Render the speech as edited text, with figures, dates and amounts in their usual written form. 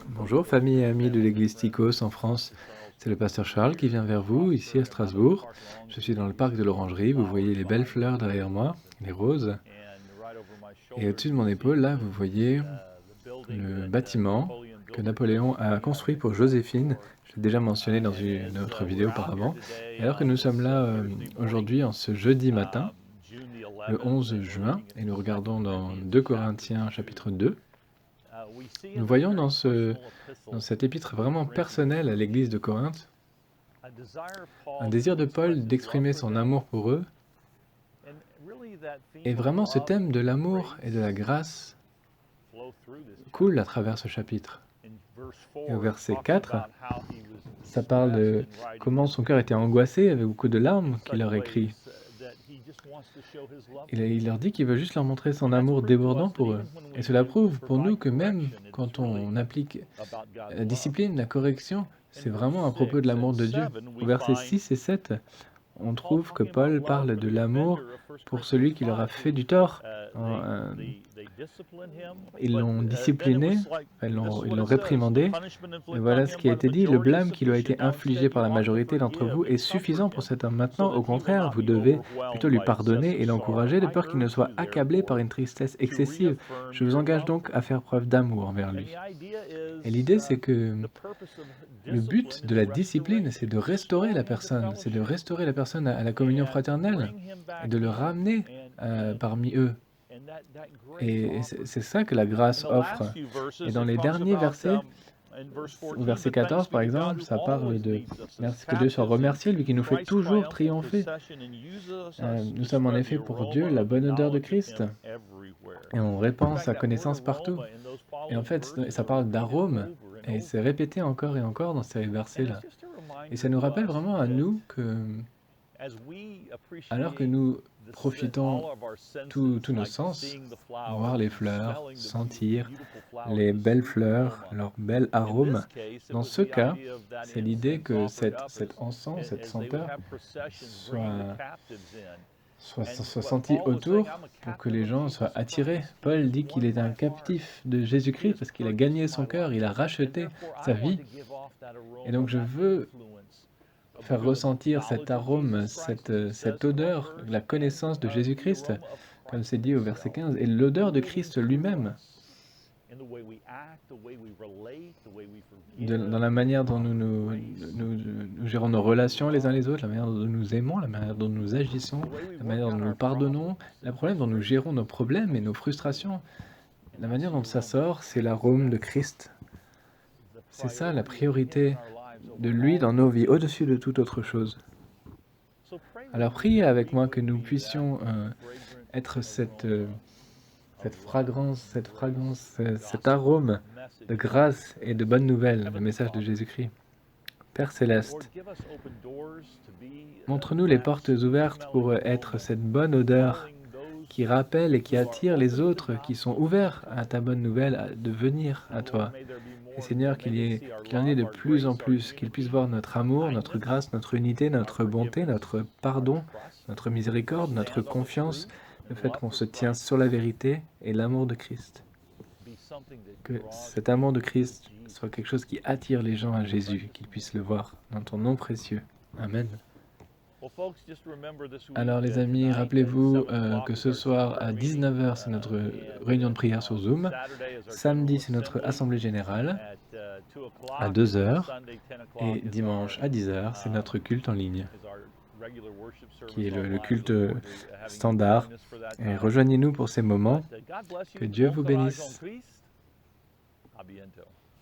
Bonjour famille et amis de l'église Tychos en France. C'est le pasteur Charles qui vient vers vous ici à Strasbourg. Je suis dans le parc de l'Orangerie. Vous voyez les belles fleurs derrière moi, les roses. Et au-dessus de mon épaule, là, vous voyez le bâtiment que Napoléon a construit pour Joséphine. Je l'ai déjà mentionné dans une autre vidéo auparavant. Et alors que nous sommes là aujourd'hui, en ce jeudi matin, le 11 juin, et nous regardons dans 2 Corinthiens chapitre 2, nous voyons dans cet épître vraiment personnel à l'église de Corinthe un désir de Paul d'exprimer son amour pour eux, et vraiment ce thème de l'amour et de la grâce coule à travers ce chapitre. Et au verset 4, ça parle de comment son cœur était angoissé avec beaucoup de larmes qu'il leur écrit. Il leur dit qu'il veut juste leur montrer son amour débordant pour eux. Et cela prouve pour nous que même quand on applique la discipline, la correction, c'est vraiment à propos de l'amour de Dieu. Au verset 6 et 7, on trouve que Paul parle de l'amour pour celui qui leur a fait du tort. Ils l'ont discipliné, ils l'ont réprimandé, et voilà ce qui a été dit. Le blâme qui lui a été infligé par la majorité d'entre vous est suffisant pour cet homme. Maintenant, au contraire, vous devez plutôt lui pardonner et l'encourager, de peur qu'il ne soit accablé par une tristesse excessive. Je vous engage donc à faire preuve d'amour envers lui. Et l'idée, c'est que le but de la discipline, c'est de restaurer la personne, à la communion fraternelle, et de le ramener parmi eux. Et c'est ça que la grâce offre. Et dans les derniers versets, au verset 14 par exemple, ça parle de que Dieu soit remercié, lui qui nous fait toujours triompher. Nous sommes en effet pour Dieu la bonne odeur de Christ, et on répand sa connaissance partout. Et en fait, ça parle d'arôme, et c'est répété encore et encore dans ces versets-là. Et ça nous rappelle vraiment à nous que, alors que nous profitons tous nos sens, voir les fleurs, sentir les belles fleurs, leur bel arôme, dans ce cas, c'est l'idée que cet encens, cette senteur, soit senti autour pour que les gens soient attirés. Paul dit qu'il est un captif de Jésus-Christ parce qu'il a gagné son cœur, il a racheté sa vie. Et donc je veux faire ressentir cet arôme, cette odeur, la connaissance de Jésus-Christ, comme c'est dit au verset 15, et l'odeur de Christ lui-même, dans la manière dont nous gérons nos relations les uns les autres, la manière dont nous aimons, la manière dont nous agissons, la manière dont nous pardonnons, la manière dont nous gérons nos problèmes et nos frustrations. La manière dont ça sort, c'est l'arôme de Christ. C'est ça la priorité de lui dans nos vies, au-dessus de toute autre chose. Alors priez avec moi que nous puissions être cette fragrance, cet arôme de grâce et de bonnes nouvelles, le message de Jésus-Christ. Père Céleste, montre-nous les portes ouvertes pour être cette bonne odeur qui rappelle et qui attire les autres qui sont ouverts à ta bonne nouvelle, de venir à toi. Et Seigneur, qu'il en ait de plus en plus, qu'ils puissent voir notre amour, notre grâce, notre unité, notre bonté, notre pardon, notre miséricorde, notre confiance, le fait qu'on se tient sur la vérité et l'amour de Christ. Que cet amour de Christ soit quelque chose qui attire les gens à Jésus, qu'ils puissent le voir dans ton nom précieux. Amen. Alors les amis, rappelez-vous que ce soir à 19h, c'est notre réunion de prière sur Zoom. Samedi, c'est notre assemblée générale à 2h. Et dimanche à 10h, c'est notre culte en ligne, qui est le culte standard. Et rejoignez-nous pour ces moments. Que Dieu vous bénisse.